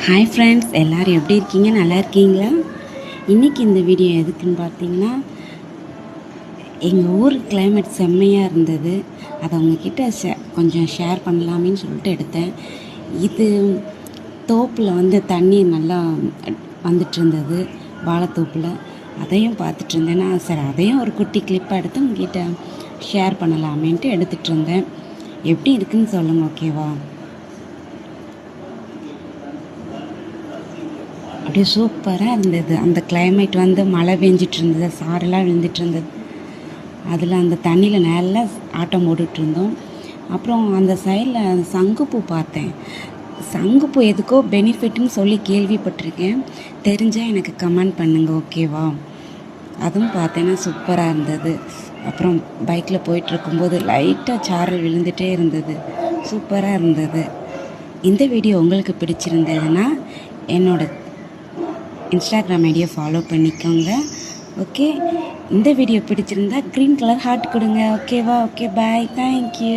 Hi friends, எல்லோரும் எப்படி இருக்கீங்க? நல்லா இருக்கீங்களா? இன்றைக்கி இந்த வீடியோ எதுக்குன்னு பார்த்தீங்கன்னா, எங்கள் ஊர் கிளைமேட் செம்மையாக இருந்தது. அதை உங்ககிட்ட கொஞ்சம் ஷேர் பண்ணலாமேன்னு சொல்லிட்டு எடுத்தேன். இது தோப்பில் தண்ணி நல்லா வந்துட்டு இருந்தது, வாழைத்தோப்பில். அதையும் பார்த்துட்டு இருந்தேன். நான் சரி அதையும் ஒரு குட்டி கிளிப்பாக எடுத்து உங்ககிட்ட ஷேர் பண்ணலாமேன்ட்டு எடுத்துகிட்டு இருந்தேன். எப்படி இருக்குன்னு சொல்லுங்கள், ஓகேவா? அப்படியே சூப்பராக இருந்தது. அந்த கிளைமேட் மழை பெஞ்சிட்டு இருந்தது, சாரெல்லாம் விழுந்துட்டு இருந்தது. அதில் அந்த தண்ணியில் நல்லா ஆட்டம் போட்டுட்டு இருந்தோம். அப்புறம் அந்த சைடில் சங்குப்பூ பார்த்தேன். சங்குப்பூ எதுக்கோ பெனிஃபிட்னு சொல்லி கேள்விப்பட்டிருக்கேன். தெரிஞ்சால் எனக்கு கமெண்ட் பண்ணுங்கள், ஓகேவா? அதுவும் பார்த்தேன்னா சூப்பராக இருந்தது. அப்புறம் பைக்கில் போயிட்டுருக்கும்போது லைட்டாக சாரல் விழுந்துகிட்டே இருந்தது, சூப்பராக இருந்தது. இந்த வீடியோ உங்களுக்கு பிடிச்சிருந்ததுன்னா என்னோட இன்ஸ்டாகிராம் ஐடியை ஃபாலோ பண்ணிக்கோங்க, ஓகே? இந்த வீடியோ பிடிச்சிருந்தா க்ரீன் கலர் ஹார்ட் கொடுங்க, ஓகேவா? ஓகே, பாய், தேங்க்யூ.